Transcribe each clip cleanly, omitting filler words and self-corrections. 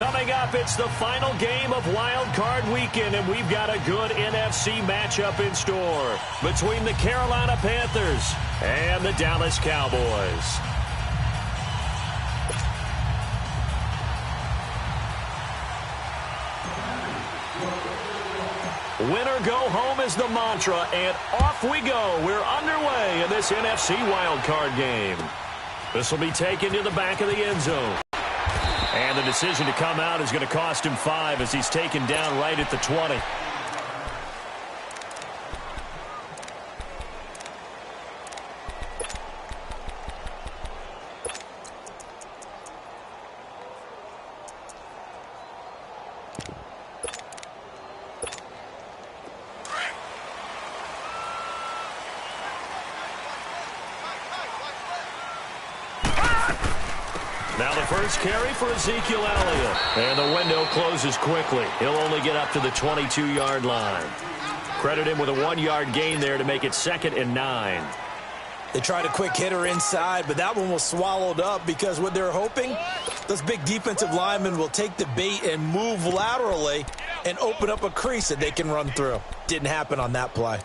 Coming up, it's the final game of Wild Card Weekend, and we've got a good NFC matchup in store between the Carolina Panthers and the Dallas Cowboys. Winner go home is the mantra, and off we go. We're underway in this NFC Wild Card game. This will be taken to the back of the end zone. And the decision to come out is going to cost him 5 as he's taken down right at the 20. Now the first carry for Ezekiel Elliott. And the window closes quickly. He'll only get up to the 22-yard line. Credit him with a 1-yard gain there to make it 2nd and 9. They tried a quick hitter inside, but that one was swallowed up because what they're hoping, those big defensive linemen will take the bait and move laterally and open up a crease that they can run through. Didn't happen on that play.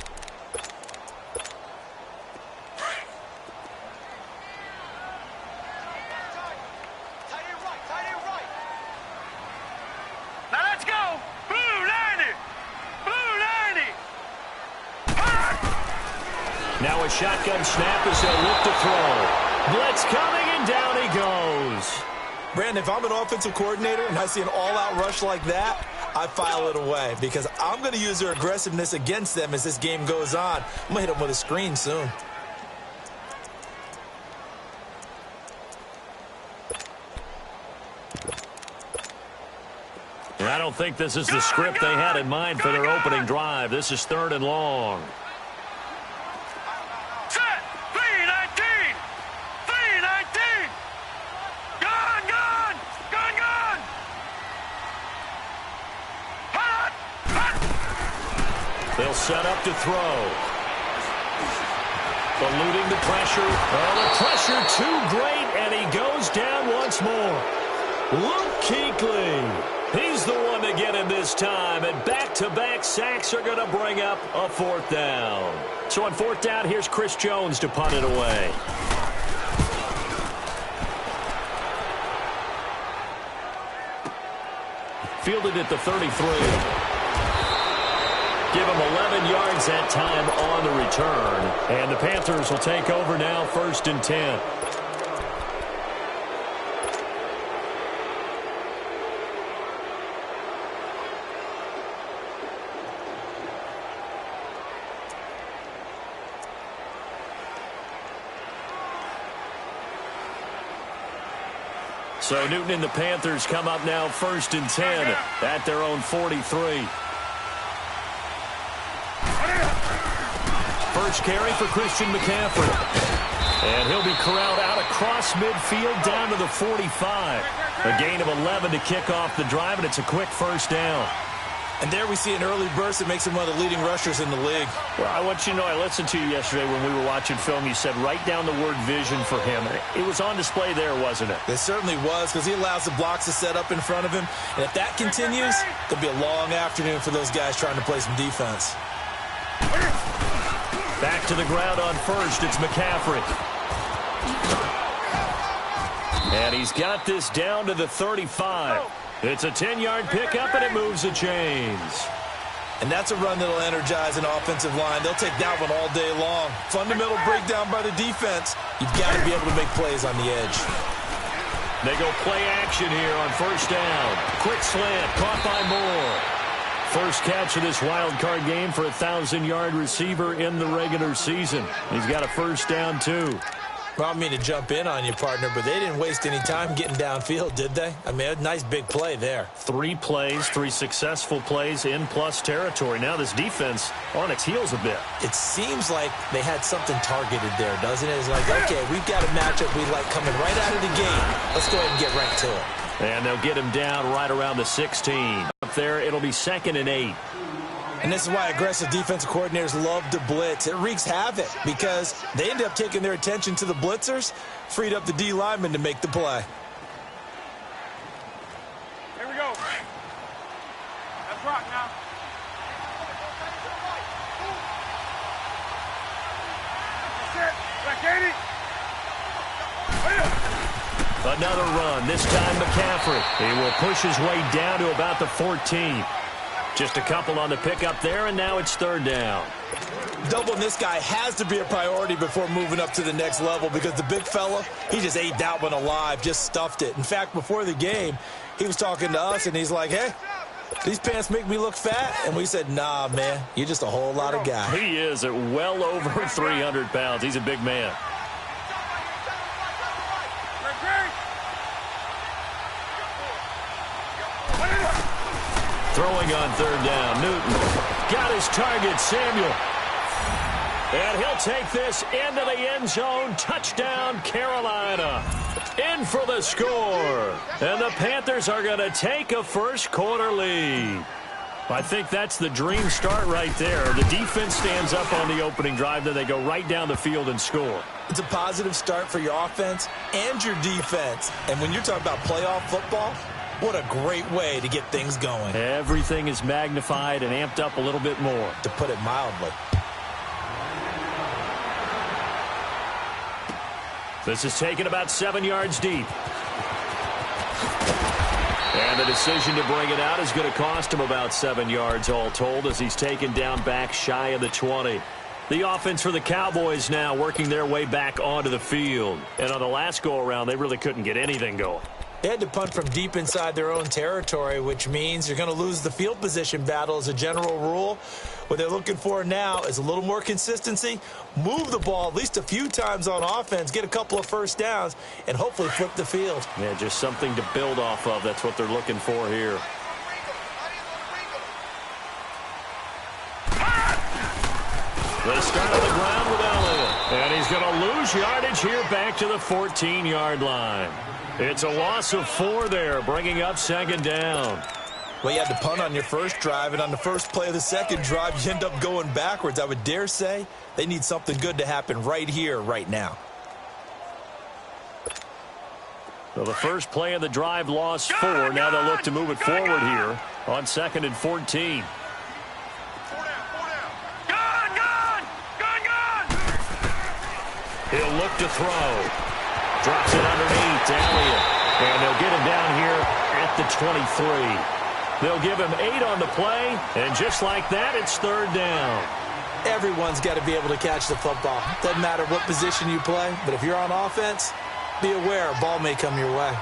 Now a shotgun snap as they'll look to throw. Blitz coming, and down he goes. Brandon, if I'm an offensive coordinator and I see an all-out rush like that, I file it away because I'm going to use their aggressiveness against them as this game goes on. I'm going to hit them with a screen soon. I don't think this is the script they had in mind for their opening drive. This is 3rd and long. They'll set up to throw. Eluding the pressure. Oh, the pressure too great, and he goes down once more. Luke Kuechly. He's the one to get him this time, and back-to-back sacks are going to bring up a 4th down. So on 4th down, here's Chris Jones to punt it away. Fielded at the 33. Give him 11 yards that time on the return. And the Panthers will take over now, 1st and 10. So Newton and the Panthers come up now, 1st and 10 at their own 43. First carry for Christian McCaffrey. And he'll be corralled out across midfield down to the 45. A gain of 11 to kick off the drive, and it's a quick 1st down. And there we see an early burst that makes him one of the leading rushers in the league. Well, I want you to know, I listened to you yesterday when we were watching film. You said write down the word vision for him. It was on display there, wasn't it? It certainly was, because he allows the blocks to set up in front of him. And if that continues, it'll be a long afternoon for those guys trying to play some defense. Back to the ground on 1st. It's McCaffrey. And he's got this down to the 35. It's a 10-yard pickup, and it moves the chains. And that's a run that'll energize an offensive line. They'll take that one all day long. Fundamental breakdown by the defense. You've got to be able to make plays on the edge. They go play action here on 1st down. Quick slant, caught by Moore. First catch of this wild card game for a 1,000-yard receiver in the regular season. He's got a 1st down, too. Well, I don't mean to jump in on you, partner, but they didn't waste any time getting downfield, did they? I mean, a nice big play there. 3 plays, 3 successful plays in plus territory. Now this defense on its heels a bit. It seems like they had something targeted there, doesn't it? It's like, okay, we've got a matchup we like coming right out of the gate. Let's go ahead and get right to it. And they'll get him down right around the 16. Up there, it'll be 2nd and 8. And this is why aggressive defensive coordinators love to blitz. It wreaks havoc because they end up taking their attention to the blitzers, freed up the D lineman to make the play. Here we Another run, this time McCaffrey. He will push his way down to about the 14. Just a couple on the pickup there, and now it's third down. Doubling this guy has to be a priority before moving up to the next level because the big fella, he just ate that one alive, just stuffed it. In fact, before the game, he was talking to us, and he's like, hey, these pants make me look fat. And we said, nah, man, you're just a whole lot of guy. He is at well over 300 pounds. He's a big man. Throwing on third down, Newton. Got his target, Samuel. And he'll take this into the end zone. Touchdown, Carolina. In for the score. And the Panthers are going to take a first-quarter lead. I think that's the dream start right there. The defense stands up on the opening drive, then they go right down the field and score. It's a positive start for your offense and your defense. And when you're talking about playoff football, what a great way to get things going. Everything is magnified and amped up a little bit more. To put it mildly. This is taken about 7 yards deep. And the decision to bring it out is going to cost him about 7 yards all told as he's taken down back shy of the 20. The offense for the Cowboys now working their way back onto the field. And on the last go-around, they really couldn't get anything going. They had to punt from deep inside their own territory, which means you're going to lose the field position battle as a general rule. What they're looking for now is a little more consistency, move the ball at least a few times on offense, get a couple of first downs, and hopefully flip the field. Yeah, just something to build off of. That's what they're looking for here. They start on the ground with Elliott. And he's going to lose yardage here back to the 14-yard line. It's a loss of 4 there, bringing up second down. Well, you had to punt on your first drive, and on the first play of the second drive, you end up going backwards. I would dare say they need something good to happen right here, right now. So the first play of the drive lost 4. Now they'll look to move it forward here on 2nd and 14. He'll look to throw. Drops it underneath to Elliott. And they'll get him down here at the 23. They'll give him 8 on the play. And just like that, it's third down. Everyone's got to be able to catch the football. Doesn't matter what position you play. But if you're on offense, be aware a ball may come your way.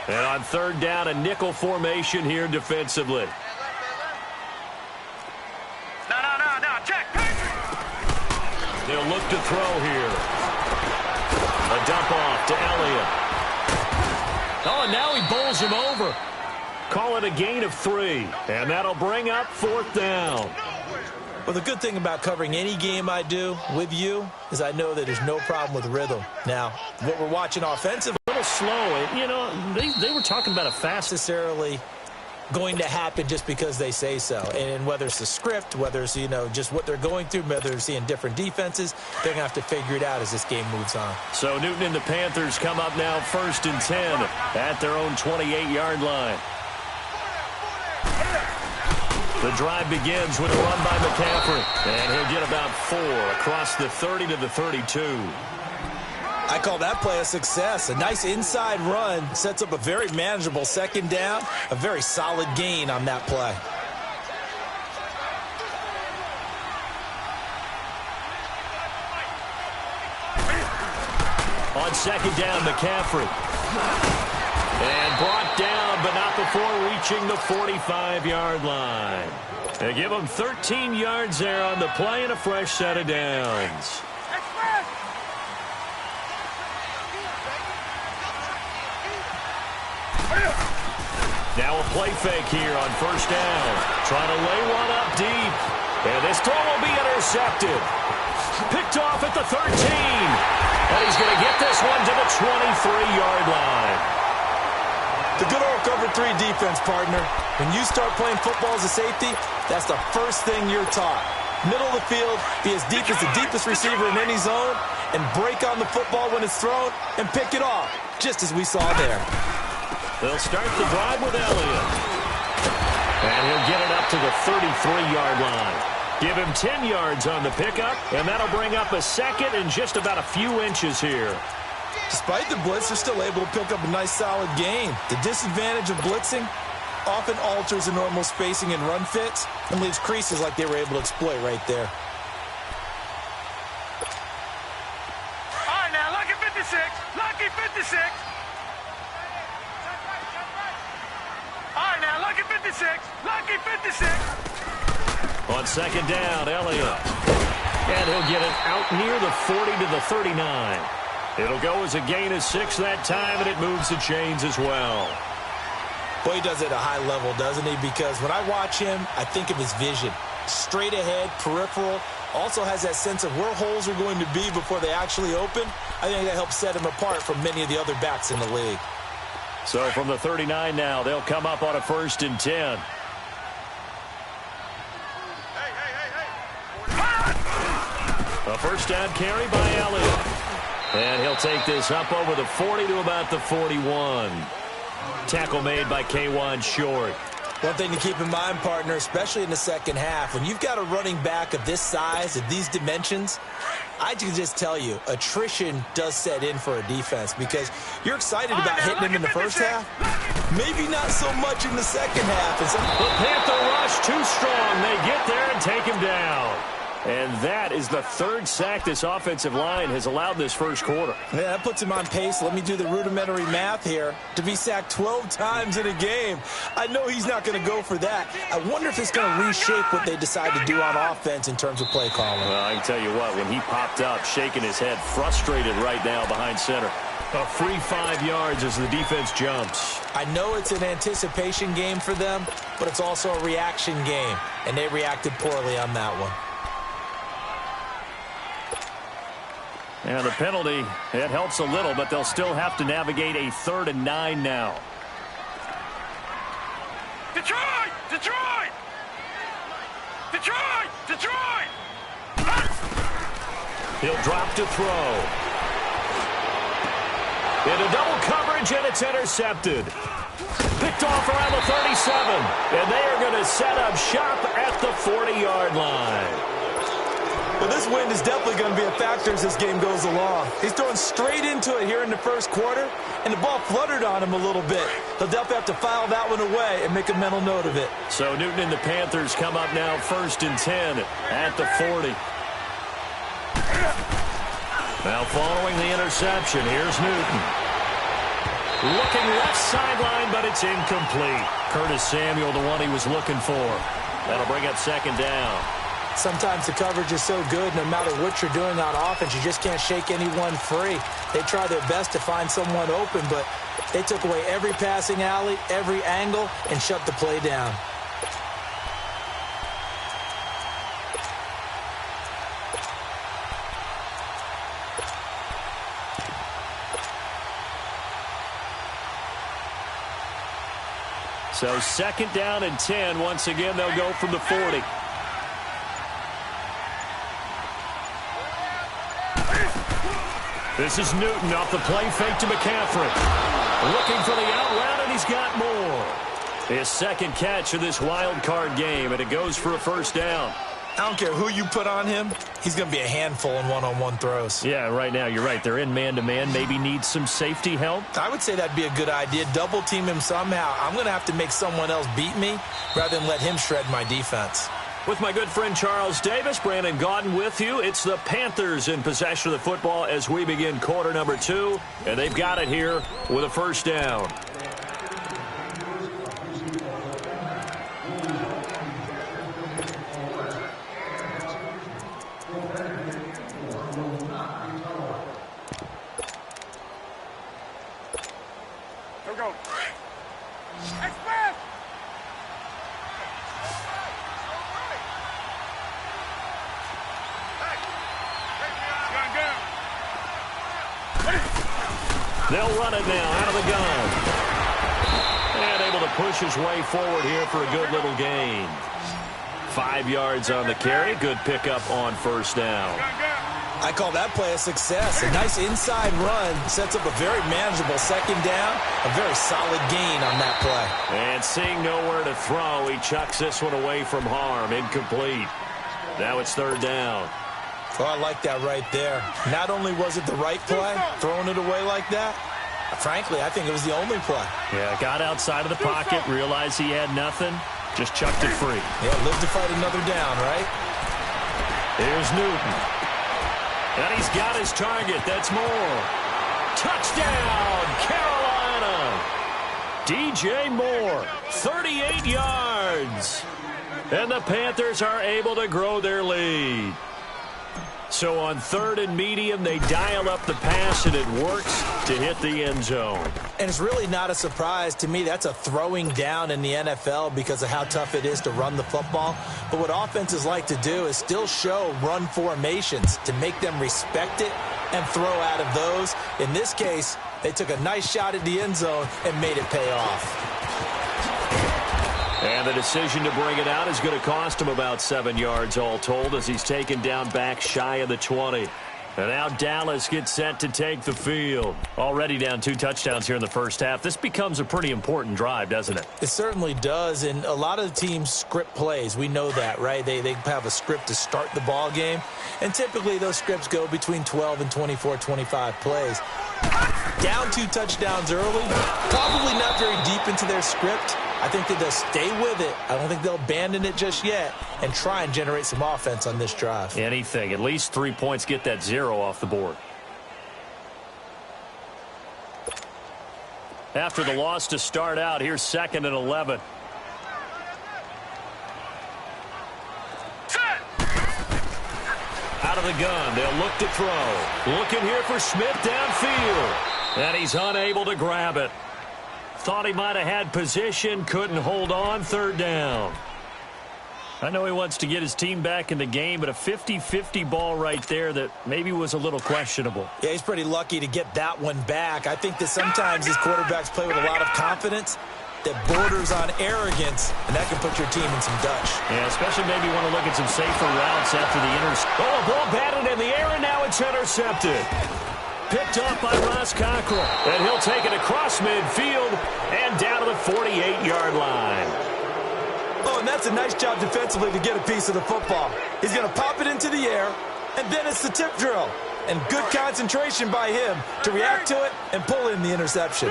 And on third down, a nickel formation here defensively. They'll look to throw here. A dump off to Elliott. Oh, and now he bowls him over. Call it a gain of 3. And that'll bring up 4th down. Well, the good thing about covering any game I do with you is I know that there's no problem with rhythm. Now, what we're watching offensively, A little slow. You know, they were talking about a fast necessarily going to happen just because they say so. And whether it's the script, whether it's, you know, just what they're going through, whether they're seeing different defenses, they're going to have to figure it out as this game moves on. So Newton and the Panthers come up now 1st and 10 at their own 28-yard line. The drive begins with a run by McCaffrey. And he'll get about 4 across the 30 to the 32. I call that play a success. A nice inside run sets up a very manageable second down, a very solid gain on that play. On second down, McCaffrey. And brought down, but not before reaching the 45-yard line. They give him 13 yards there on the play and a fresh set of downs. Now a play fake here on first down. Trying to lay one up deep. And this throw will be intercepted. Picked off at the 13. And he's going to get this one to the 23-yard line. The good old cover 3 defense, partner. When you start playing football as a safety, that's the first thing you're taught. Middle of the field, be as deep as the deepest receiver in any zone, and break on the football when it's thrown and pick it off, just as we saw there. They'll start the drive with Elliott. And he'll get it up to the 33-yard line. Give him 10 yards on the pickup, and that'll bring up a second and just about a few inches here. Despite the blitz, they're still able to pick up a nice, solid gain. The disadvantage of blitzing often alters the normal spacing and run fits and leaves creases like they were able to exploit right there. All right, now, lucky 56. Lucky 56. All right, now, lucky 56. Lucky 56. On second down, Elliott. And he'll get it out near the 40 to the 39. It'll go as a gain of 6 that time, and it moves the chains as well. Boy, he does it at a high level, doesn't he? Because when I watch him, I think of his vision. Straight ahead, peripheral. Also has that sense of where holes are going to be before they actually open. I think that helps set him apart from many of the other backs in the league. So from the 39 now, they'll come up on a 1st and 10. A first down carry by Elliott. And he'll take this up over the 40 to about the 41. Tackle made by K'Wan Short. One thing to keep in mind, partner, especially in the second half, when you've got a running back of this size, of these dimensions, I can just tell you, attrition does set in for a defense because you're excited about hitting him in the first half. Maybe not so much in the second half. The Panther rush too strong. They get there and take him down. And that is the 3rd sack this offensive line has allowed this first quarter. Yeah, that puts him on pace. Let me do the rudimentary math here. To be sacked 12 times in a game. I know he's not going to go for that. I wonder if it's going to reshape what they decide to do on offense in terms of play calling. Well, I can tell you what, when he popped up, shaking his head, frustrated right now behind center. A free 5 yards as the defense jumps. I know it's an anticipation game for them, but it's also a reaction game, and they reacted poorly on that one. And the penalty, it helps a little, but they'll still have to navigate a 3rd and 9 now. Detroit! Detroit! Detroit! Detroit! He'll drop to throw. Into double coverage, and it's intercepted. Picked off around the 37. And they are going to set up shop at the 40-yard line. Well, this wind is definitely going to be a factor as this game goes along. He's throwing straight into it here in the first quarter, and the ball fluttered on him a little bit. He'll definitely have to file that one away and make a mental note of it. So Newton and the Panthers come up now 1st and 10 at the 40. Now following the interception, here's Newton. Looking left sideline, but it's incomplete. Curtis Samuel, the one he was looking for. That'll bring up 2nd down. Sometimes the coverage is so good, no matter what you're doing on offense, you just can't shake anyone free. They try their best to find someone open, but they took away every passing alley, every angle, and shut the play down. So 2nd down and 10. Once again, they'll go from the 40. This is Newton off the play fake to McCaffrey. Looking for the out route, and he's got more. His 2nd catch of this wild card game, and it goes for a 1st down. I don't care who you put on him. He's going to be a handful in one-on-one throws. Yeah, right now, you're right. They're in man-to-man. Maybe need some safety help. I would say that'd be a good idea. Double team him somehow. I'm going to have to make someone else beat me rather than let him shred my defense. With my good friend Charles Davis, Brandon Gaudin with you. It's the Panthers in possession of the football as we begin quarter number 2. And they've got it here with a 1st down. Here we go. Express! They'll run it now out of the gun. And able to push his way forward here for a good little gain. 5 yards on the carry. Good pickup on 1st down. I call that play a success. A nice inside run sets up a very manageable second down. A very solid gain on that play. And seeing nowhere to throw, he chucks this one away from harm. Incomplete. Now it's third down. Oh, I like that right there. Not only was it the right play, throwing it away like that, frankly, I think it was the only play. Yeah, got outside of the pocket, realized he had nothing, just chucked it free. Yeah, live to fight another down, right? Here's Newton. And he's got his target. That's Moore. Touchdown, Carolina. DJ Moore, 38 yards. And the Panthers are able to grow their lead. So on third and medium, they dial up the pass, and it works to hit the end zone. And it's really not a surprise to me. That's a throwing down in the NFL because of how tough it is to run the football. But what offenses like to do is still show run formations to make them respect it and throw out of those. In this case, they took a nice shot at the end zone and made it pay off. And the decision to bring it out is going to cost him about 7 yards all told as he's taken down back shy of the 20. And now Dallas gets set to take the field. Already down 2 touchdowns here in the first half. This becomes a pretty important drive, doesn't it? It certainly does, and a lot of the teams script plays. We know that, right? They have a script to start the ball game, and typically those scripts go between 12 and 24, 25 plays. Down 2 touchdowns early, probably not very deep into their script. I think that they'll stay with it. I don't think they'll abandon it just yet and try and generate some offense on this drive. Anything. At least 3 points, get that 0 off the board. After the loss to start out, here's 2nd and 11. Out of the gun, they'll look to throw. Looking here for Smith downfield. And he's unable to grab it. Thought he might have had position, couldn't hold on, third down. I know he wants to get his team back in the game, but a 50-50 ball right there that maybe was a little questionable. Yeah, he's pretty lucky to get that one back. I think that sometimes these quarterbacks play with a lot of confidence that borders on arrogance, and that can put your team in some Dutch. Yeah, especially maybe want to look at some safer routes after the interception. Oh, a ball batted in the air, and now it's intercepted. Picked up by Ross Cockrell. And he'll take it across midfield and down to the 48-yard line. Oh, and that's a nice job defensively to get a piece of the football. He's going to pop it into the air, and then it's the tip drill. And good concentration by him to react to it and pull in the interception.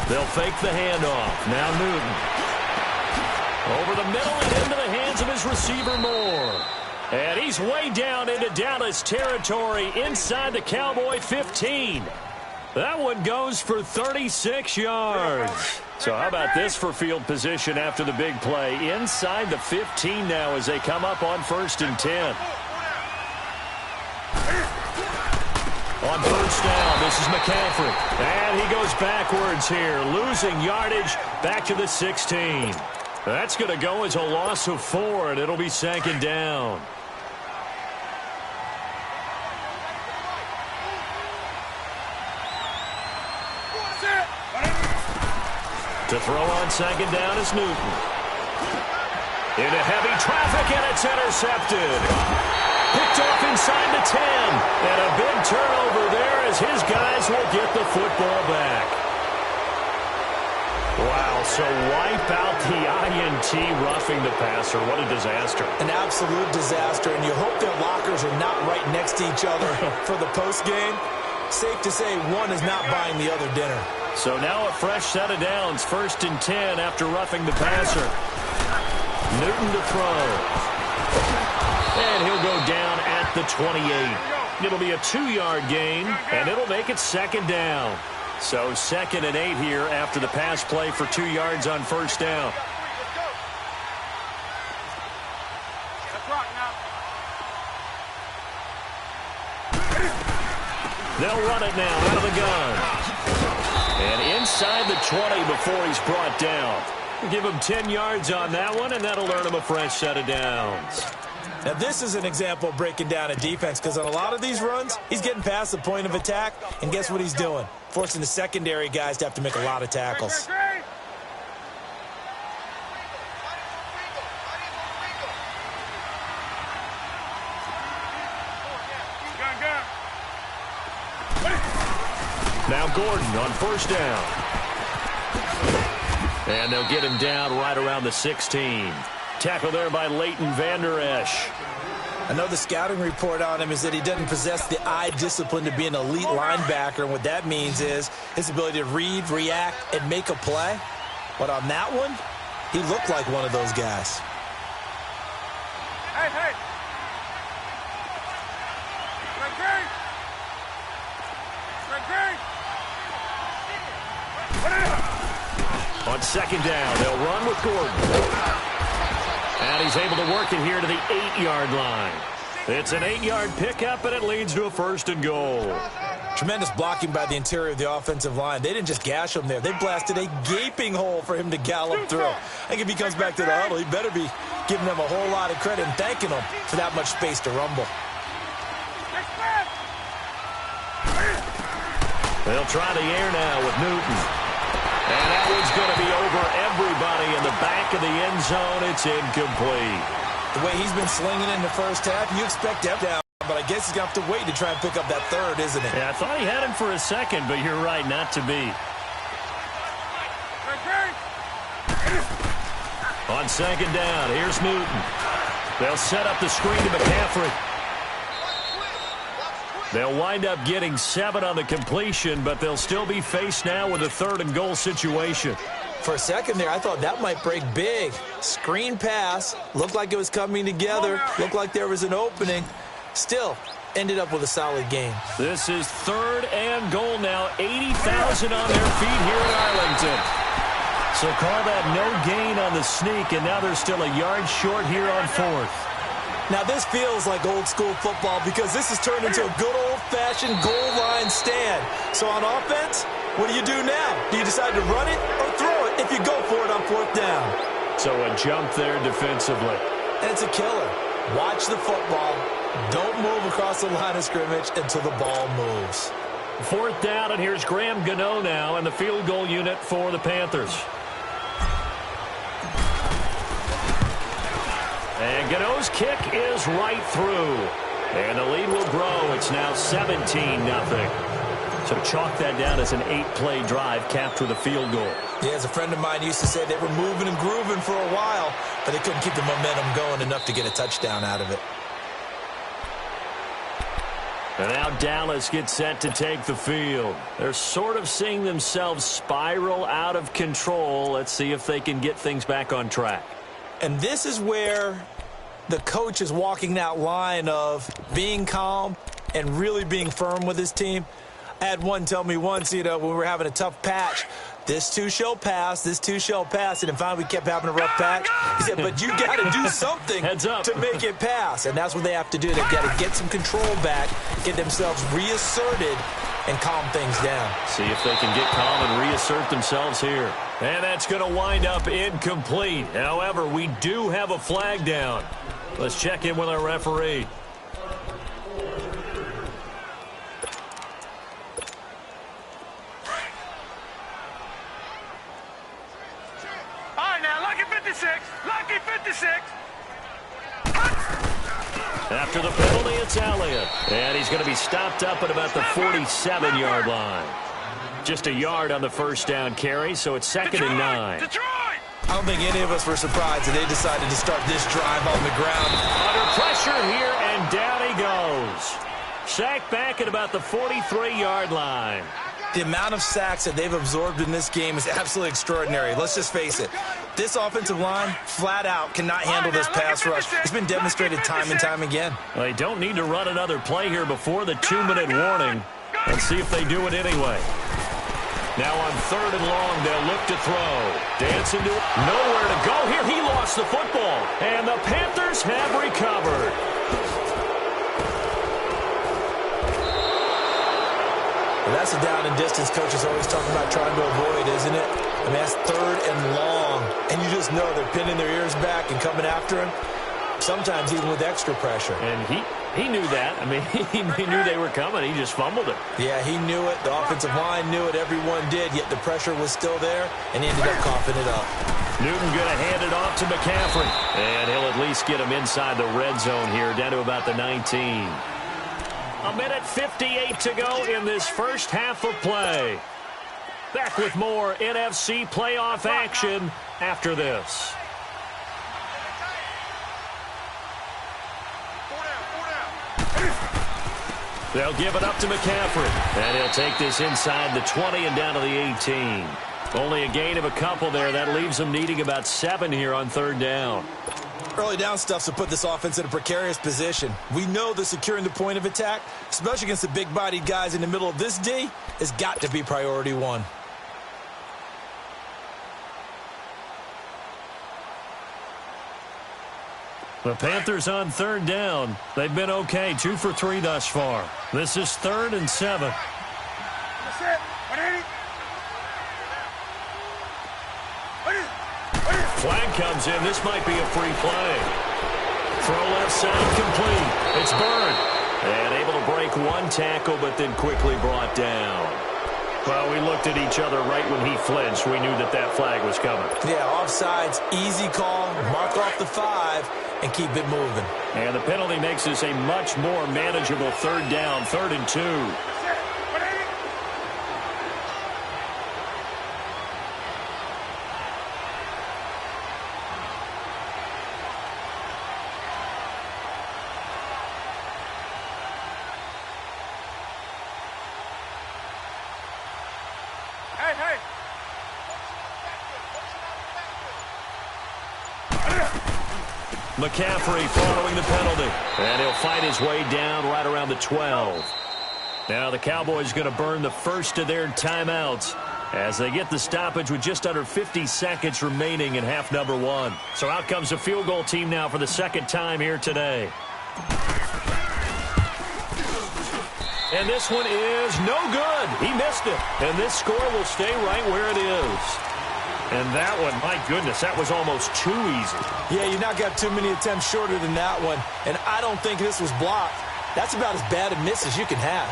They'll fake the handoff. Now Newton. Over the middle and into the hands of his receiver Moore. And he's way down into Dallas territory inside the Cowboy 15. That one goes for 36 yards. So how about this for field position after the big play? Inside the 15 now as they come up on 1st and 10. On first down, this is McCaffrey. And he goes backwards here, losing yardage back to the 16. That's going to go as a loss of 4, and it'll be 2nd down. To throw on 2nd down is Newton. Into heavy traffic, and it's intercepted. Picked off inside the 10. And a big turnover there as his guys will get the football back. Wow, so wipe out the INT roughing the passer. What a disaster. An absolute disaster, and you hope their lockers are not right next to each other for the postgame. Safe to say one is not buying the other dinner. So now a fresh set of downs, 1st and 10 after roughing the passer. Newton to throw. And he'll go down at the 28. It'll be a 2-yard gain, and it'll make it 2nd down. So 2nd and 8 here after the pass play for 2 yards on 1st down. They'll run it now out of the gun. And inside the 20 before he's brought down. We'll give him 10 yards on that one, and that'll earn him a fresh set of downs. Now, this is an example of breaking down a defense because on a lot of these runs, he's getting past the point of attack, and guess what he's doing? Forcing the secondary guys to have to make a lot of tackles. Now Gordon on first down. And they'll get him down right around the 16. Tackle there by Leighton Vander Esch. I know the scouting report on him is that he doesn't possess the eye discipline to be an elite linebacker, and what that means is his ability to read, react, and make a play. But on that one, he looked like one of those guys. Hey, hey. On second down, they'll run with Gordon. And he's able to work it here to the 8-yard line. It's an 8-yard pickup, and it leads to a 1st and goal. Tremendous blocking by the interior of the offensive line. They didn't just gash him there. They blasted a gaping hole for him to gallop through. I think if he comes back to the huddle, he better be giving them a whole lot of credit and thanking them for that much space to rumble. They'll try the air now with Newton. And that one's going to be over everybody in the back of the end zone. It's incomplete. The way he's been slinging in the first half, you expect that down. But I guess he's going to have to wait to try and pick up that third, isn't it? Yeah, I thought he had him for a second, but you're right, not to be. On second down, here's Newton. They'll set up the screen to McCaffrey. They'll wind up getting 7 on the completion, but they'll still be faced now with a 3rd and goal situation. For a second there, I thought that might break big. Screen pass, looked like it was coming together, looked like there was an opening. Still, ended up with a solid game. This is 3rd and goal now. 80,000 on their feet here in Arlington. So call that no gain on the sneak, and now they're still a yard short here on 4th. Now, this feels like old-school football because this has turned into a good old-fashioned goal line stand. So on offense, what do you do now? Do you decide to run it or throw it if you go for it on 4th down? So a jump there defensively. And it's a killer. Watch the football. Don't move across the line of scrimmage until the ball moves. 4th down, and here's Graham Gano now in the field goal unit for the Panthers. And Gano's kick is right through. And the lead will grow. It's now 17-0. So chalk that down as an 8-play drive capped with a field goal. Yeah, as a friend of mine used to say, they were moving and grooving for a while, but they couldn't keep the momentum going enough to get a touchdown out of it. And now Dallas gets set to take the field. They're sort of seeing themselves spiral out of control. Let's see if they can get things back on track. And this is where the coach is walking that line of being calm and really being firm with his team. I had one tell me once, when we were having a tough patch, this too shall pass, this too shall pass. And finally we kept having a rough patch. He said, but you got to do something to make it pass. And that's what they have to do. They've got to get some control back, get themselves reasserted, and calm things down. See if they can get calm and reassert themselves here. And that's going to wind up incomplete. However, we do have a flag down. Let's check in with our referee. All right, now, lucky 56. Lucky 56. After the penalty, it's Elliott. And he's going to be stopped up at about the 47-yard line. Just a yard on the first down carry, so it's 2nd and 9. Detroit! I don't think any of us were surprised that they decided to start this drive on the ground. Under pressure here, and down he goes. Sacked back at about the 43-yard line. The amount of sacks that they've absorbed in this game is absolutely extraordinary. Let's just face it. This offensive line, flat out, cannot handle this pass rush. It's been demonstrated time and time again. Well, they don't need to run another play here before the 2-minute warning. Let's see if they do it anyway. Now on 3rd and long, they'll look to throw. Dancing to it. Nowhere to go here. He lost the football. And the Panthers have recovered. Well, that's a down and distance coach is always talking about trying to avoid, isn't it? I mean, that's 3rd and long. And you just know they're pinning their ears back and coming after him. Sometimes even with extra pressure. And he knew that. I mean, he knew they were coming. He just fumbled it. Yeah, he knew it. The offensive line knew it. Everyone did. Yet the pressure was still there, and he ended up coughing it up. Newton going to hand it off to McCaffrey. And he'll at least get him inside the red zone here, down to about the 19. 1:58 to go in this first half of play. Back with more NFC playoff action after this. They'll give it up to McCaffrey. And he'll take this inside the 20 and down to the 18. Only a gain of a couple there. That leaves them needing about 7 here on third down. Early down stuff to put this offense in a precarious position. We know that securing the point of attack, especially against the big-bodied guys in the middle of this D, has got to be priority one. The Panthers on third down. They've been okay, 2 for 3 thus far. This is 3rd and 7. That's it. Flag comes in. This might be a free play. Throw left side complete. It's Byrd. And able to break one tackle, but then quickly brought down. Well, we looked at each other right when he flinched. We knew that that flag was coming. Yeah, offsides, easy call, mark off the 5, and keep it moving. And the penalty makes this a much more manageable third down, 3rd and 2. McCaffrey following the penalty. And he'll fight his way down right around the 12. Now the Cowboys going to burn the first of their timeouts as they get the stoppage with just under 50 seconds remaining in half number 1. So out comes the field goal team now for the second time here today. And this one is no good. He missed it. And this score will stay right where it is. And that one, my goodness, that was almost too easy. Yeah, you not got too many attempts shorter than that one. And I don't think this was blocked. That's about as bad a miss as you can have.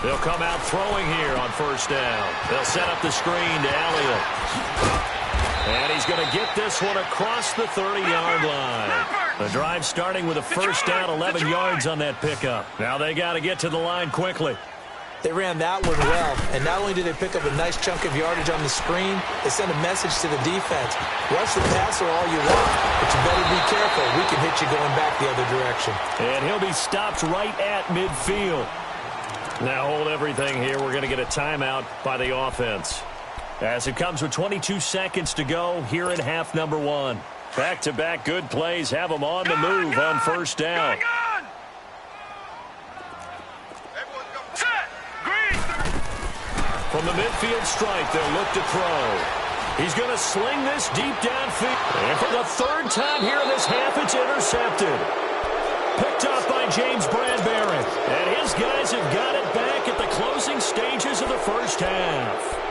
They'll come out throwing here on first down. They'll set up the screen to Elliott. And he's going to get this one across the 30-yard line. The drive starting with a first down, 11 yards on that pickup. Now they got to get to the line quickly. They ran that one well, and not only did they pick up a nice chunk of yardage on the screen, they sent a message to the defense. Rush the passer all you want, but you better be careful. We can hit you going back the other direction. And he'll be stopped right at midfield. Now hold everything here. We're going to get a timeout by the offense. As it comes with 22 seconds to go here in half number 1. Back-to-back good plays have them on the move on first down. From the midfield stripe, they'll look to throw. He's going to sling this deep downfield. And for the 3rd time here in this half, it's intercepted. Picked up by James Bradbury. And his guys have got it back at the closing stages of the first half.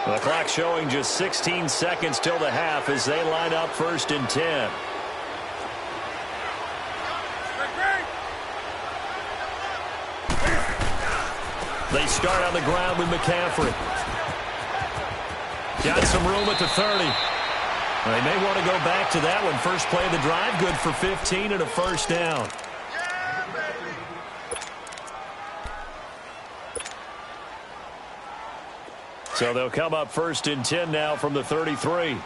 The clock showing just 16 seconds till the half as they line up 1st and 10. They start on the ground with McCaffrey. Got some room at the 30. They may want to go back to that one. First play of the drive, good for 15 and a first down. So they'll come up 1st and 10 now from the 33.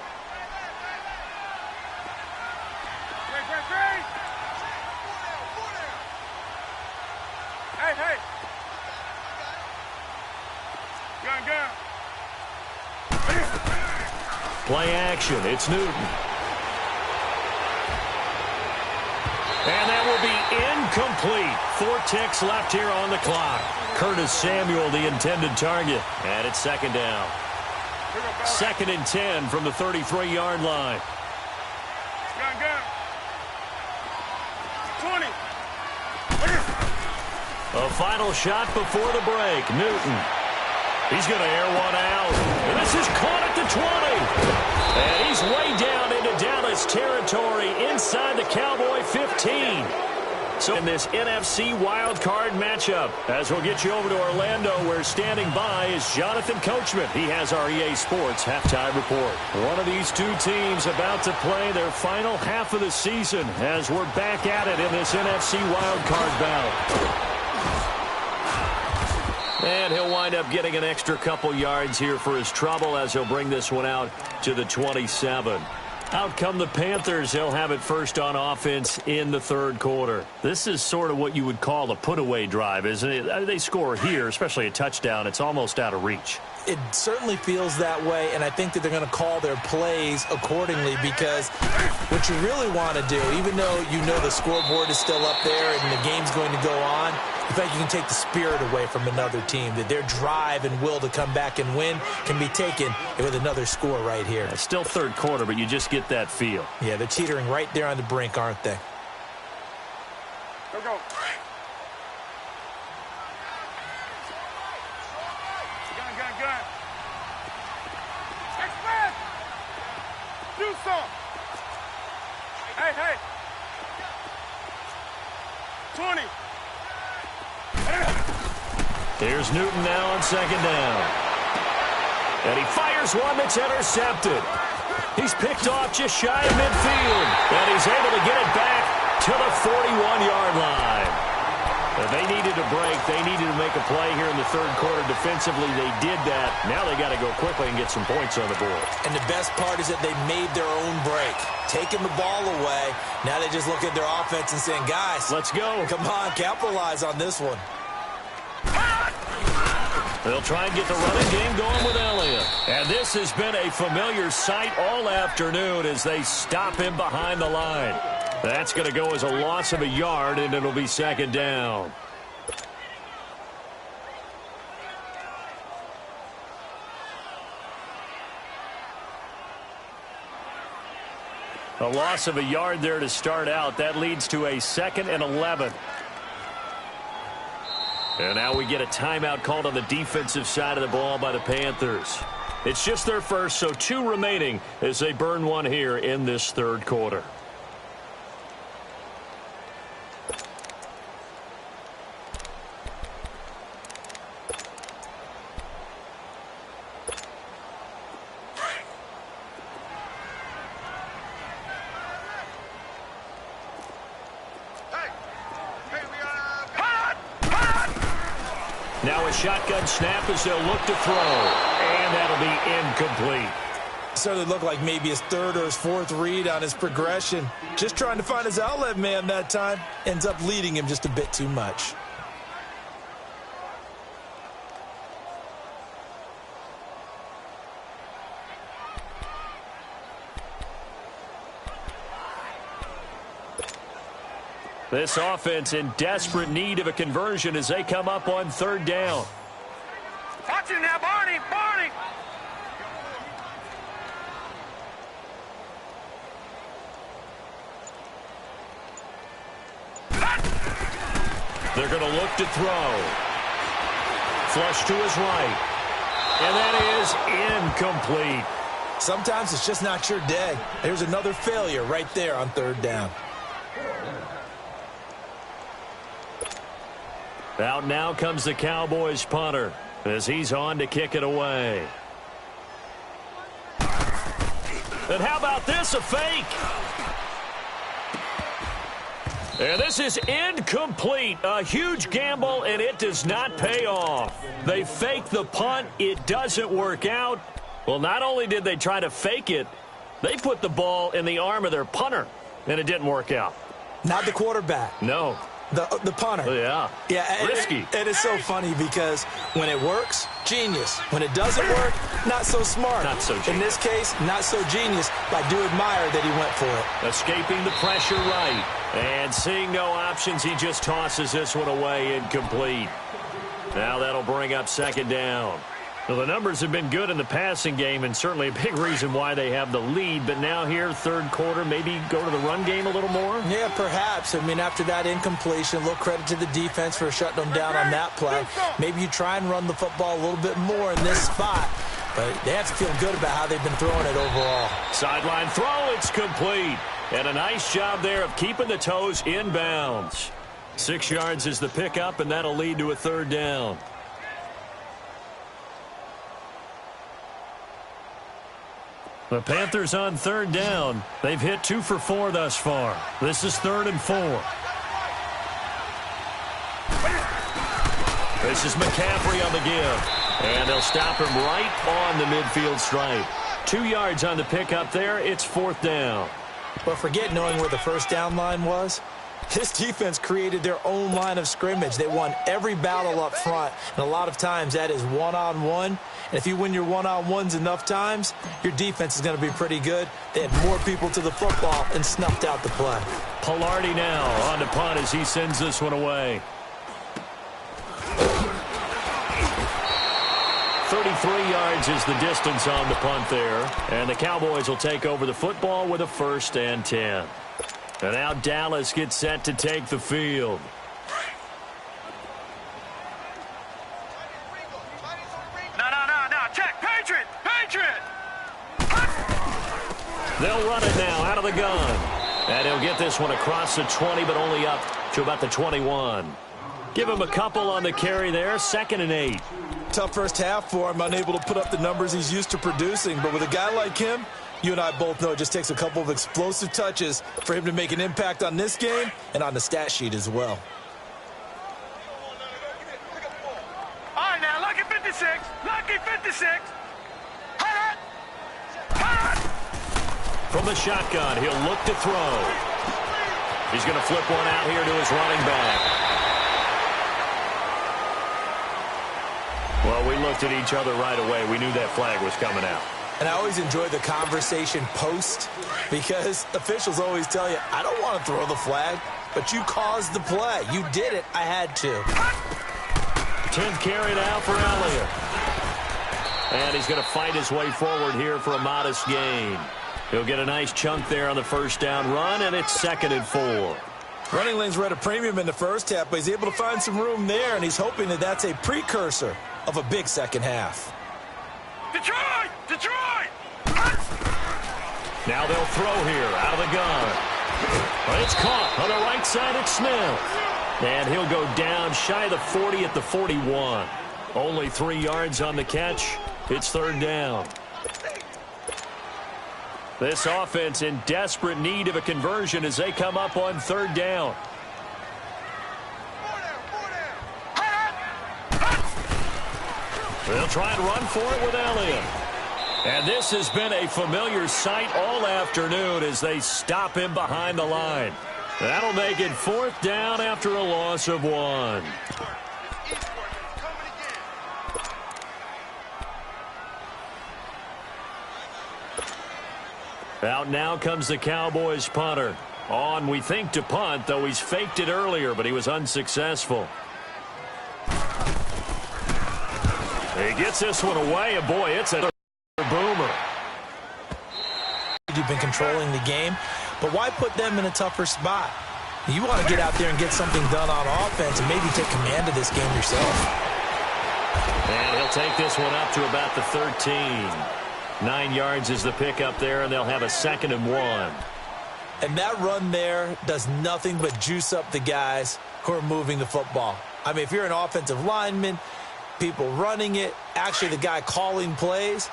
Play action. It's Newton. And that will be incomplete. 4 ticks left here on the clock. Curtis Samuel, the intended target. And it's 2nd down. 2nd and 10 from the 33-yard line. 20. A final shot before the break. Newton. He's going to air one out. And this is caught at the 20. And he's way down into Dallas territory inside the Cowboy 15. So in this NFC wildcard matchup, as we'll get you over to Orlando, where standing by is Jonathan Coachman. He has our EA Sports halftime report. One of these two teams about to play their final half of the season as we're back at it in this NFC wildcard bout. And he'll wind up getting an extra couple yards here for his trouble as he'll bring this one out to the 27. Out come the Panthers. They'll have it first on offense in the third quarter. This is sort of what you would call a put-away drive, isn't it? They score here, especially a touchdown. It's almost out of reach. It certainly feels that way, and I think that they're going to call their plays accordingly, because what you really want to do, even though you know the scoreboard is still up there and the game's going to go on, in fact, you can take the spirit away from another team, that their drive and will to come back and win can be taken with another score right here. It's still third quarter, but you just get that feel. Yeah, they're teetering right there on the brink, aren't they? Go. Gun. Express! Do some! Hey! 20! Here's Newton now on second down. And he fires one that's intercepted. He's picked off just shy of midfield. And he's able to get it back to the 41-yard line. They needed a break. They needed to make a play here in the third quarter. Defensively, they did that. Now they got to go quickly and get some points on the board. And the best part is that they made their own break, taking the ball away. Now they just look at their offense and saying, guys, let's go. Come on, capitalize on this one. They'll try and get the running game going with Elliott. And this has been a familiar sight all afternoon as they stop him behind the line. That's going to go as a loss of a yard, and it'll be second down. A loss of a yard there to start out. That leads to a 2nd and 11. And now we get a timeout called on the defensive side of the ball by the Panthers. It's just their first, so 2 remaining as they burn one here in this third quarter. Now a shotgun snap as they'll look to throw. And that'll be incomplete. Certainly looked like maybe his third or his fourth read on his progression. Just trying to find his outlet man that time. Ends up leading him just a bit too much. This offense in desperate need of a conversion as they come up on third down. Watch it now, Barney! They're going to look to throw. Flush to his right. And that is incomplete. Sometimes it's just not your day. There's another failure right there on third down. Out now comes the Cowboys punter as he's on to kick it away. And how about this, a fake? And this is incomplete. A huge gamble, and it does not pay off. They fake the punt. It doesn't work out. Well, not only did they try to fake it, they put the ball in the arm of their punter, and it didn't work out. Not the quarterback. No. The punter. Yeah. Risky. It is so funny because when it works, genius. When it doesn't work, not so smart. Not so genius. In this case, not so genius. I do admire that he went for it. Escaping the pressure right. And seeing no options, he just tosses this one away incomplete. Now that'll bring up second down. Well, the numbers have been good in the passing game and certainly a big reason why they have the lead. But now here, third quarter, maybe go to the run game a little more? Yeah, perhaps. I mean, after that incompletion, a little credit to the defense for shutting them down on that play. Maybe you try and run the football a little bit more in this spot. But they have to feel good about how they've been throwing it overall. Sideline throw, it's complete. And a nice job there of keeping the toes in bounds. 6 yards is the pickup, and that'll lead to a third down. The Panthers on third down. They've hit 2 for 4 thus far. This is 3rd and 4. This is McCaffrey on the give. And they'll stop him right on the midfield stripe. 2 yards on the pickup there. It's 4th down. But forget knowing where the first down line was. This defense created their own line of scrimmage. They won every battle up front, and a lot of times that is one-on-one. And if you win your one-on-ones enough times, your defense is going to be pretty good. They had more people to the football and snuffed out the play. Pilardi now on the punt as he sends this one away. 33 yards is the distance on the punt there. And the Cowboys will take over the football with a 1st and 10. And now Dallas gets set to take the field. No. Check. Patriot. They'll run it now out of the gun. And he'll get this one across the 20, but only up to about the 21. Give him a couple on the carry there. 2nd and 8. Tough first half for him, unable to put up the numbers he's used to producing. But with a guy like him, you and I both know it just takes a couple of explosive touches for him to make an impact on this game and on the stat sheet as well. All right, now, lucky 56. Lucky 56. From the shotgun, he'll look to throw. He's going to flip one out here to his running back. Well, we looked at each other right away. We knew that flag was coming out. And I always enjoy the conversation post because officials always tell you, I don't want to throw the flag, but you caused the play. You did it. I had to. 10th carry now for Elliott. And he's going to fight his way forward here for a modest gain. He'll get a nice chunk there on the first down run, and it's 2nd and 4. Running lanes were at a premium in the first half, but he's able to find some room there, and he's hoping that that's a precursor of a big second half. Detroit! Now they'll throw here out of the gun. Well, it's caught on the right side at Smith. And he'll go down shy of the 40 at the 41. Only 3 yards on the catch. It's 3rd down. This offense in desperate need of a conversion as they come up on 3rd down. They'll try and run for it with Elliott. And this has been a familiar sight all afternoon as they stop him behind the line. That'll make it 4th down after a loss of 1. Out now comes the Cowboys punter. On, we think, to punt, though he's faked it earlier, but he was unsuccessful. He gets this one away, and boy, it's a boomer. You've been controlling the game, but why put them in a tougher spot? You want to get out there and get something done on offense and maybe take command of this game yourself. And he'll take this one up to about the 13. 9 yards is the pickup there, and they'll have a 2nd and 1. And that run there does nothing but juice up the guys who are moving the football. I mean, if you're an offensive lineman, people running it, actually the guy calling plays,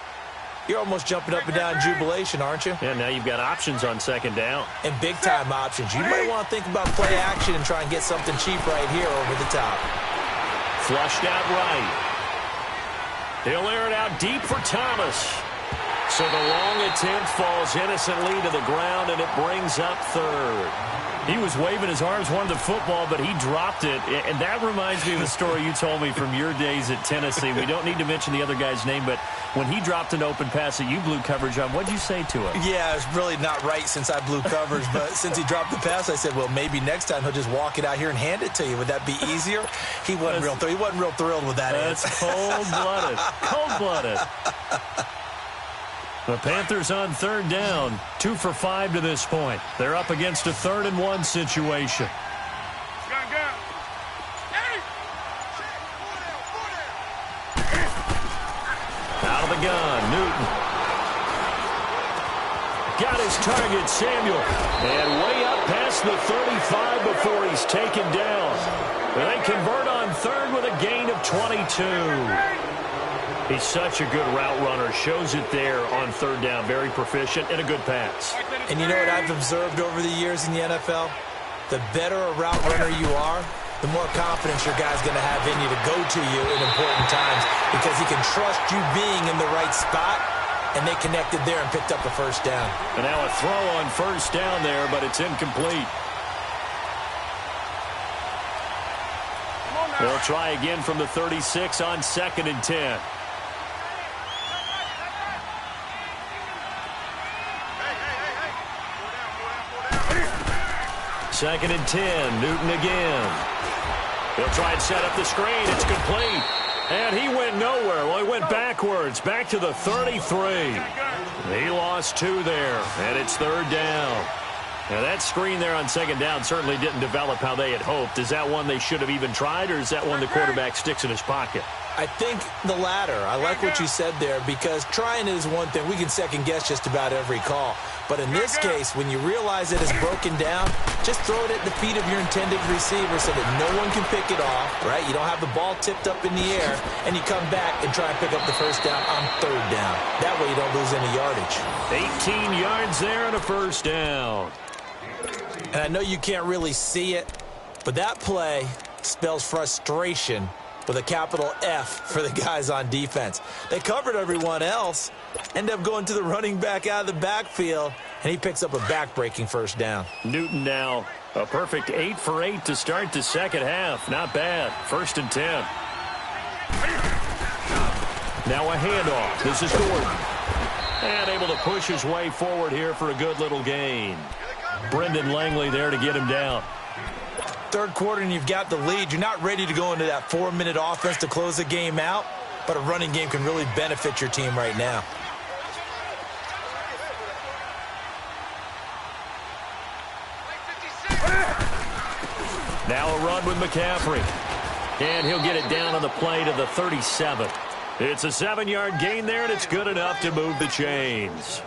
you're almost jumping up and down in jubilation, aren't you? Yeah, now you've got options on 2nd down. And big-time options. You might want to think about play action and try and get something cheap right here over the top. Flushed out right. He'll air it out deep for Thomas. So the long attempt falls innocently to the ground, and it brings up 3rd. He was waving his arms, wanted the football, but he dropped it. And that reminds me of the story you told me from your days at Tennessee. We don't need to mention the other guy's name, but when he dropped an open pass that you blew coverage on, what'd you say to him? Yeah, it's really not right since I blew coverage, but since he dropped the pass, I said, well, maybe next time he'll just walk it out here and hand it to you. Would that be easier? He wasn't real thrilled with that. That's cold-blooded. Cold-blooded. The Panthers on 3rd down, 2 for 5 to this point. They're up against a 3rd and 1 situation. Out of the gun, Newton. Got his target, Samuel. And way up past the 35 before he's taken down. They convert on third with a gain of 22. He's such a good route runner. Shows it there on third down. Very proficient and a good pass. And you know what I've observed over the years in the NFL? The better a route runner you are, the more confidence your guy's going to have in you to go to you in important times because he can trust you being in the right spot, and they connected there and picked up a first down. And now a throw on first down there, but it's incomplete. They'll try again from the 36 on 2nd and 10. Second and 10, Newton again. He'll try and set up the screen. It's complete. And he went nowhere. Well, he went backwards, back to the 33. He lost 2 there, and it's third down. Now, that screen there on second down certainly didn't develop how they had hoped. Is that one they should have even tried, or is that one the quarterback sticks in his pocket? I think the latter. I like what you said there because trying is one thing. We can second-guess just about every call. But in this case, when you realize it is broken down, just throw it at the feet of your intended receiver so that no one can pick it off, right? You don't have the ball tipped up in the air, and you come back and try and pick up the first down on third down. That way you don't lose any yardage. 18 yards there and a first down. And I know you can't really see it, but that play spells frustration with a capital F for the guys on defense. They covered everyone else, end up going to the running back out of the backfield, and he picks up a back-breaking first down. Newton now a perfect 8 for 8 to start the second half. Not bad. 1st and 10. Now a handoff. This is Gordon. And able to push his way forward here for a good little gain. Brendan Langley there to get him down. Third quarter and you've got the lead. You're not ready to go into that 4-minute offense to close the game out, but a running game can really benefit your team right now. Now a run with McCaffrey. And he'll get it down on the play to the 37. It's a 7-yard gain there, and it's good enough to move the chains.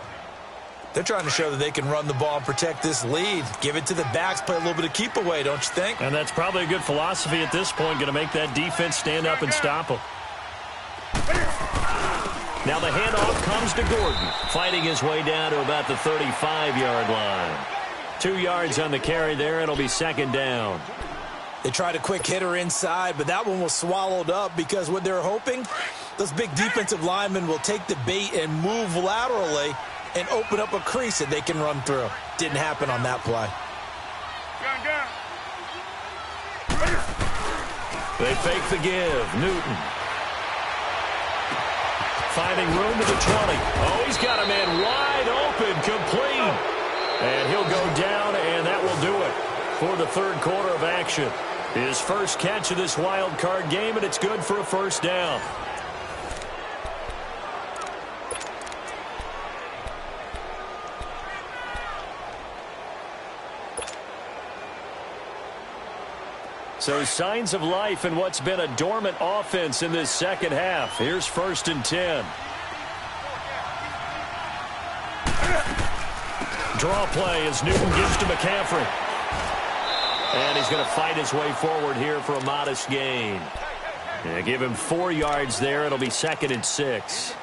They're trying to show that they can run the ball and protect this lead. Give it to the backs, play a little bit of keep away, don't you think? And that's probably a good philosophy at this point, going to make that defense stand up and stop them. Now the handoff comes to Gordon, fighting his way down to about the 35-yard line. 2 yards on the carry there. It'll be second down. They tried a quick hitter inside, but that one was swallowed up because what they're hoping, those big defensive linemen will take the bait and move laterally and open up a crease that they can run through. Didn't happen on that play. They fake the give. Newton. Finding room to the 20. Oh, he's got a man wide open, complete. And he'll go down, and that will do it for the third quarter of action. His first catch of this wild card game, and it's good for a first down. So signs of life in what's been a dormant offense in this second half. Here's 1st and 10. Draw play as Newton gives to McCaffrey. And he's going to fight his way forward here for a modest gain. Give him 4 yards there. It'll be 2nd and 6.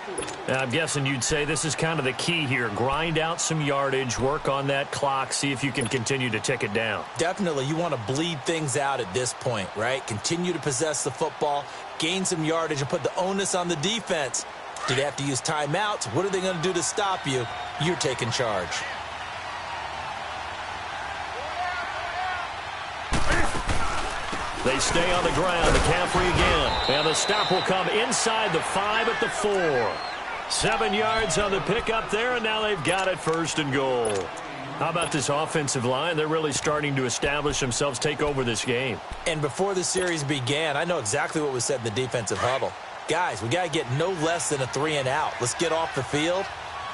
Now, I'm guessing you'd say this is kind of the key here. Grind out some yardage, work on that clock, see if you can continue to tick it down. Definitely. You want to bleed things out at this point, right? Continue to possess the football, gain some yardage, and put the onus on the defense. Do they have to use timeouts? What are they going to do to stop you? You're taking charge. They stay on the ground. McCaffrey again. And the stop will come inside the 5 at the 4. 7 yards on the pickup there, and now they've got it 1st and goal. How about this offensive line? They're really starting to establish themselves, take over this game. And before the series began, I know exactly what was said in the defensive huddle. Guys, we got to get no less than a 3 and out. Let's get off the field.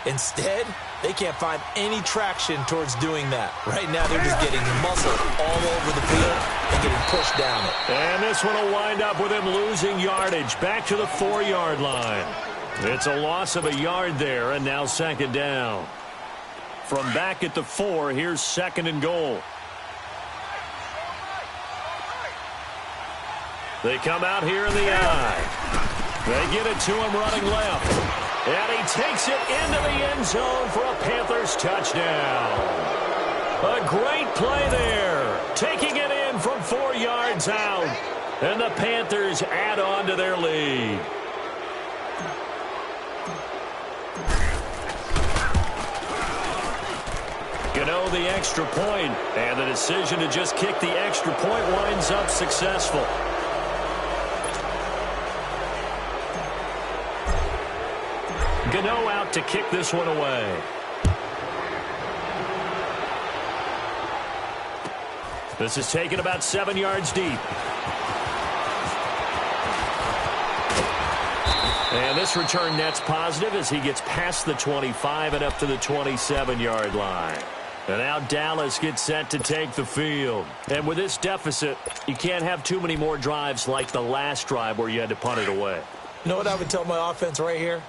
Instead, they can't find any traction towards doing that. Right now, they're just getting muscled all over the field and getting pushed down it. And this one will wind up with him losing yardage back to the 4-yard line. It's a loss of a yard there, and now 2nd down. From back at the 4, here's 2nd and goal. They come out here in the eye. They get it to him running left. And he takes it into the end zone for a Panthers touchdown. A great play there. Taking it in from 4 yards out. And the Panthers add on to their lead. Gano the extra point, and the decision to just kick the extra point winds up successful. Gano out to kick this one away. This is taken about 7 yards deep. And this return net's positive as he gets past the 25 and up to the 27-yard line. And now Dallas gets set to take the field. And with this deficit, you can't have too many more drives like the last drive where you had to punt it away. You know what I would tell my offense right here?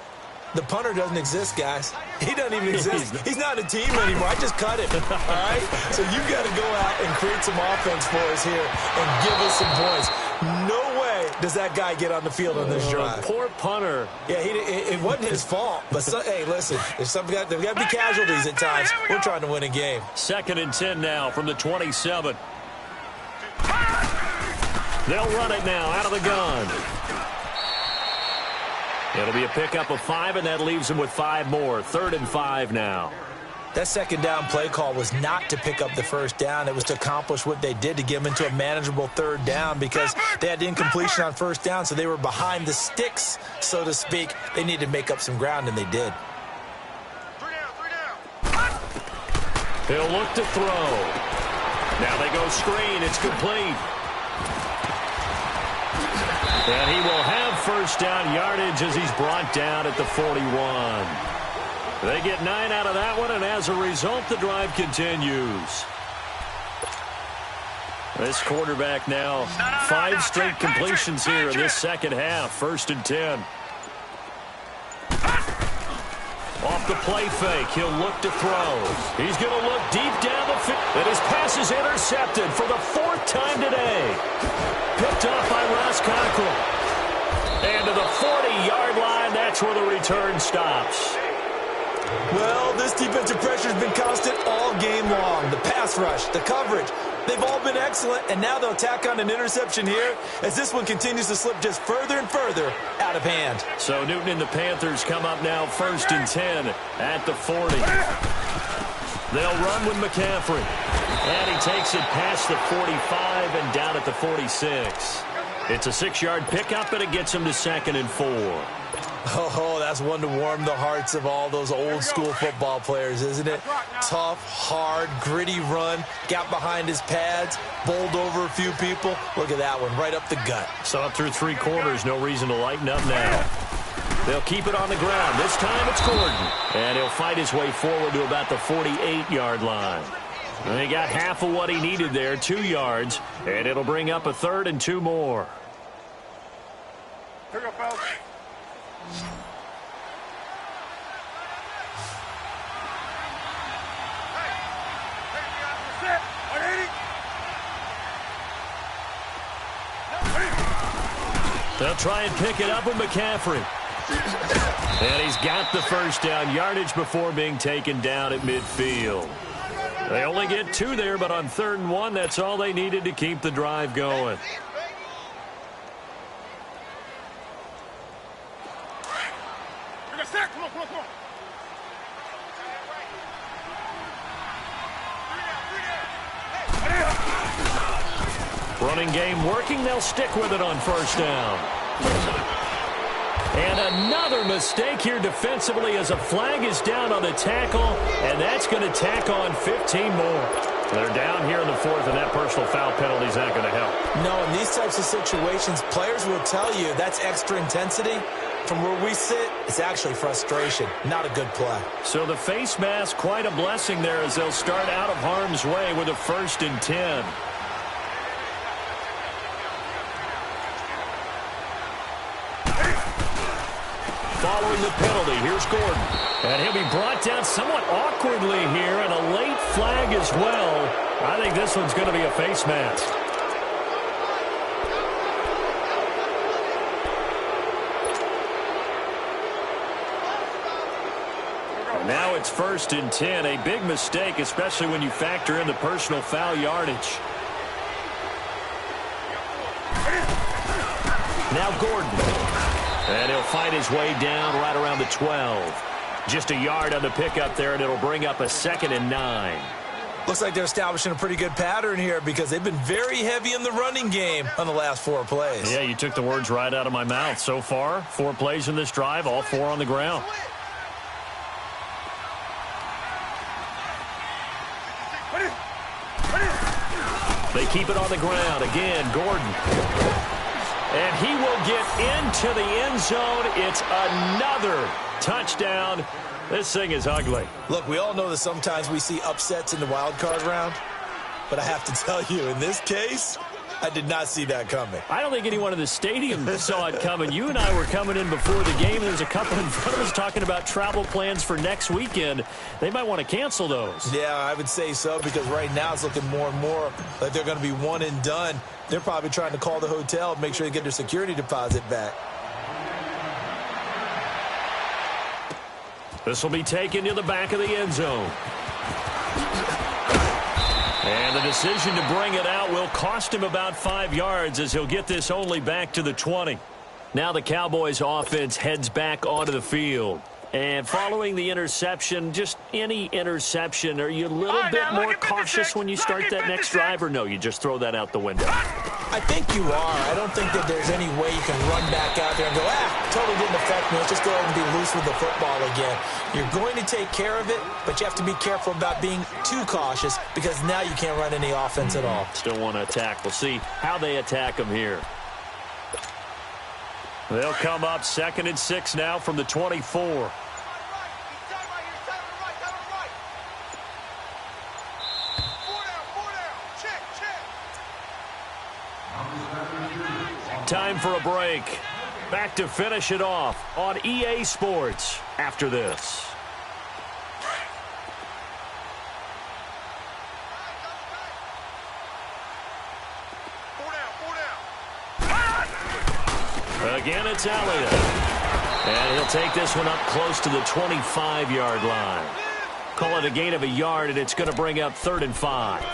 The punter doesn't exist, guys. He doesn't even exist. He's not a team anymore. I just cut him, all right? So you've got to go out and create some offense for us here and give us some points. No way does that guy get on the field on this drive. Poor punter. Yeah, it wasn't his fault. But, hey, listen, there's got to be casualties at times. We're trying to win a game. 2nd and 10 now from the 27. They'll run it now out of the gun. It'll be a pickup of 5, and that leaves them with 5 more. 3rd and 5 now. That second down play call was not to pick up the first down. It was to accomplish what they did to get them into a manageable 3rd down because they had incompletion on first down, so they were behind the sticks, so to speak. They needed to make up some ground, and they did. 3 down. He'll look to throw. Now they go screen. It's complete. And he will have first down yardage as he's brought down at the 41. They get 9 out of that one, and as a result, the drive continues. This quarterback now 5 straight completions here in this second half. 1st and 10. Off the play fake, he'll look to throw. He's going to look deep down the field, and his pass is intercepted for the 4th time today. Picked off by Ross Cockrell. And to the 40-yard line, that's where the return stops. Well, this defensive pressure has been constant all game long. The pass rush, the coverage, they've all been excellent, and now they'll tack on an interception here as this one continues to slip just further and further out of hand. So Newton and the Panthers come up now 1st and 10 at the 40. They'll run with McCaffrey. And he takes it past the 45 and down at the 46. It's a 6-yard pickup, and it gets him to 2nd and 4. Oh, that's one to warm the hearts of all those old-school football players, isn't it? Tough, hard, gritty run, got behind his pads, bowled over a few people. Look at that one, right up the gut. Saw it through 3 quarters, no reason to lighten up now. They'll keep it on the ground. This time it's Gordon. And he'll fight his way forward to about the 48-yard line. And he got half of what he needed there, 2 yards. And it'll bring up a 3rd and 2 more. Here we go, fellas. They'll try and pick it up with McCaffrey. And he's got the first down yardage before being taken down at midfield. They only get 2 there, but on 3rd and 1, that's all they needed to keep the drive going. Come on, come on, come on. Running game working. They'll stick with it on first down. And another mistake here defensively as a flag is down on the tackle, and that's going to tack on 15 more. They're down here in the 4th, and that personal foul penalty is not going to help. No, in these types of situations, players will tell you that's extra intensity. From where we sit, it's actually frustration, not a good play. So the face mask, quite a blessing there as they'll start out of harm's way with a 1st and 10. Following the penalty, here's Gordon. And he'll be brought down somewhat awkwardly here, and a late flag as well. I think this one's going to be a face mask. Now it's 1st and 10. A big mistake, especially when you factor in the personal foul yardage. Now Gordon. And he'll fight his way down right around the 12. Just a yard on the pickup there, and it'll bring up a 2nd and 9. Looks like they're establishing a pretty good pattern here because they've been very heavy in the running game on the last 4 plays. Yeah, you took the words right out of my mouth. So far, 4 plays in this drive, all 4 on the ground. They keep it on the ground. Again, Gordon. And he will get into the end zone. It's another touchdown. This thing is ugly. Look, we all know that sometimes we see upsets in the wild card round. But I have to tell you, in this case, I did not see that coming. I don't think anyone in the stadium saw it coming. You and I were coming in before the game. There's a couple in front of us talking about travel plans for next weekend. They might want to cancel those. Yeah, I would say so because right now it's looking more and more like they're going to be one and done. They're probably trying to call the hotel and make sure they get their security deposit back. This will be taken to the back of the end zone. And the decision to bring it out will cost him about 5 yards as he'll get this only back to the 20. Now the Cowboys offense heads back onto the field. And following the interception, just any interception, are you a little bit more cautious when you start that next drive, or no, you just throw that out the window? I think you are. I don't think that there's any way you can run back out there and go, totally didn't affect me. Let's just go ahead and be loose with the football again. You're going to take care of it, but you have to be careful about being too cautious because now you can't run any offense at all. Still want to attack. We'll see how they attack him here. They'll come up 2nd and 6 now from the 24. Time for a break. Back to finish it off on EA Sports after this. Again, it's Elliott. And he'll take this one up close to the 25-yard line. Call it a gain of a yard, and it's going to bring up 3rd and 5.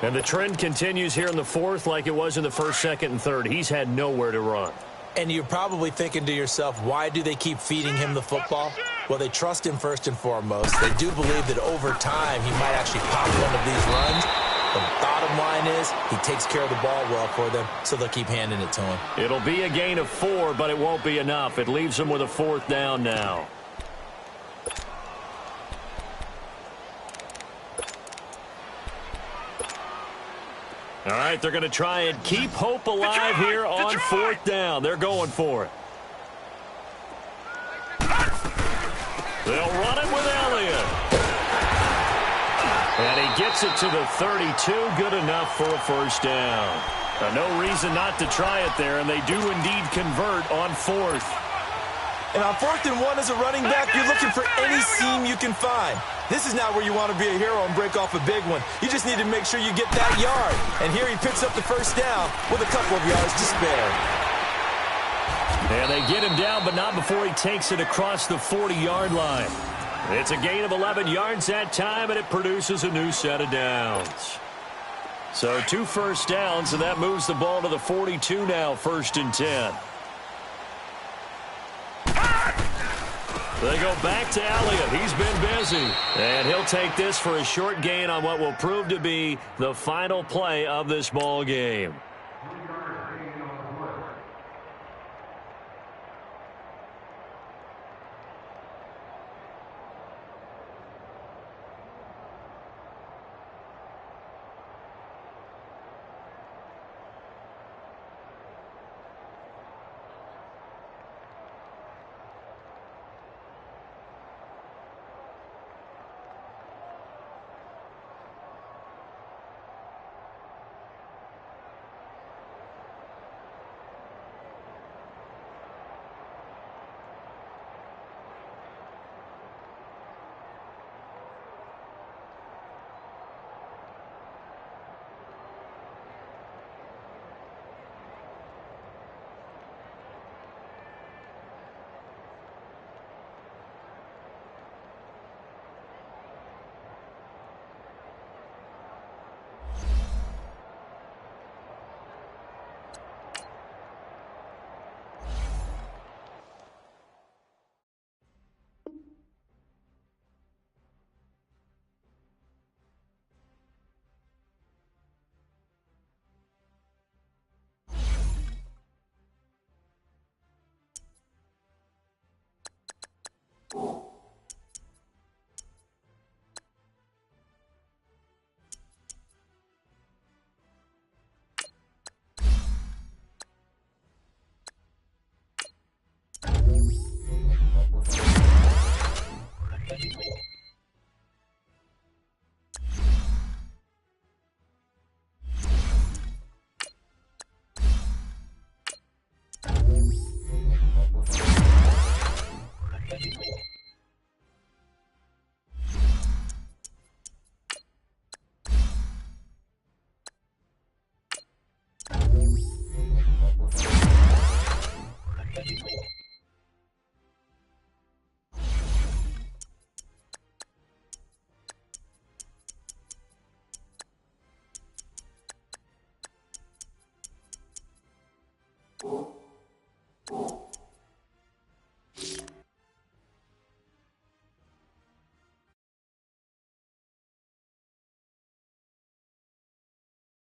And the trend continues here in the 4th like it was in the 1st, 2nd, and 3rd. He's had nowhere to run. And you're probably thinking to yourself, why do they keep feeding him the football? Well, they trust him first and foremost. They do believe that over time he might actually pop one of these runs. The bottom line is he takes care of the ball well for them, so they'll keep handing it to him. It'll be a gain of 4, but it won't be enough. It leaves them with a 4th down now. All right, they're going to try and keep hope alive here on 4th down. They're going for it. They'll run it with Elliott. And he gets it to the 32. Good enough for a 1st down. No reason not to try it there, and they do indeed convert on 4th. And on 4th and 1 as a running back, you're looking for any seam you can find. This is not where you want to be a hero and break off a big one. You just need to make sure you get that yard. And here he picks up the 1st down with a couple of yards to spare. And they get him down, but not before he takes it across the 40-yard line. It's a gain of 11 yards that time, and it produces a new set of downs. So 2 1st downs, and that moves the ball to the 42 now, 1st and 10. They go back to Elliott. He's been busy. And he'll take this for a short gain on what will prove to be the final play of this ball game. you.